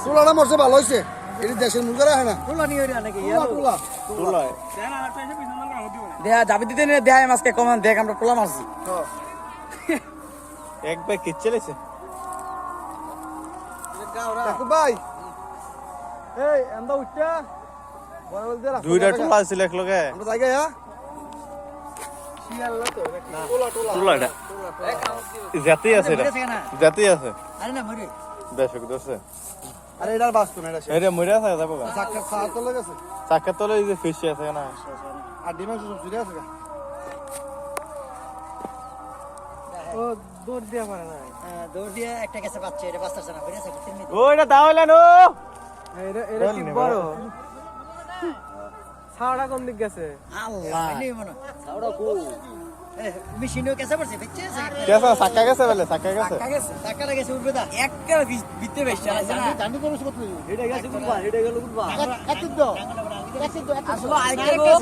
তোলাটা মরছে ভালো হয়েছে এটি দেশের মুরগা রাখে না দেয়া যাবি দিতে নিয়ে দেয় মাছকে কমান দেখ আমরা পোলা মারছি একবার কিচ্ছে লেছে ভাই এই এন্দা উঠটা দুইটা টোলা আছিল একলগে আমরা জায়গা হ্যাঁ টোলা এটা জাতেই আছে এটা জাতেই আছে দর্শক দর্শক আরে এটার বাস্তু না এটা এটা মরে আছে যাবো গা চাক্কা খাওয়া তো লেগেছে চাকার তলে এই যে ফিশ আছে না আর ডিমাংস সব জুড়ে আছে ও দৌড় দিয়া পারে না দৌড় দিয়ে একটা কাছে পাচ্ছে এটা বাঁচতেছে না বেরিয়েছে ও এটা দাওলেন ও এটা কি বড় ছাওড়া কোন দিক গেছে আল্লাহ নেই মনে ছাওড়া কো মেশিনও কেসে পড়ছে বেচছে কেসা চাকা গেছে বলে চাকা গেছে টাকা লাগেছে উঠবে দা একটা বিতে বেশি আছে না জানি তো কত এটা গেছে উঠবা এটা গেল উঠবা একটু দাও আসলে আরেকটা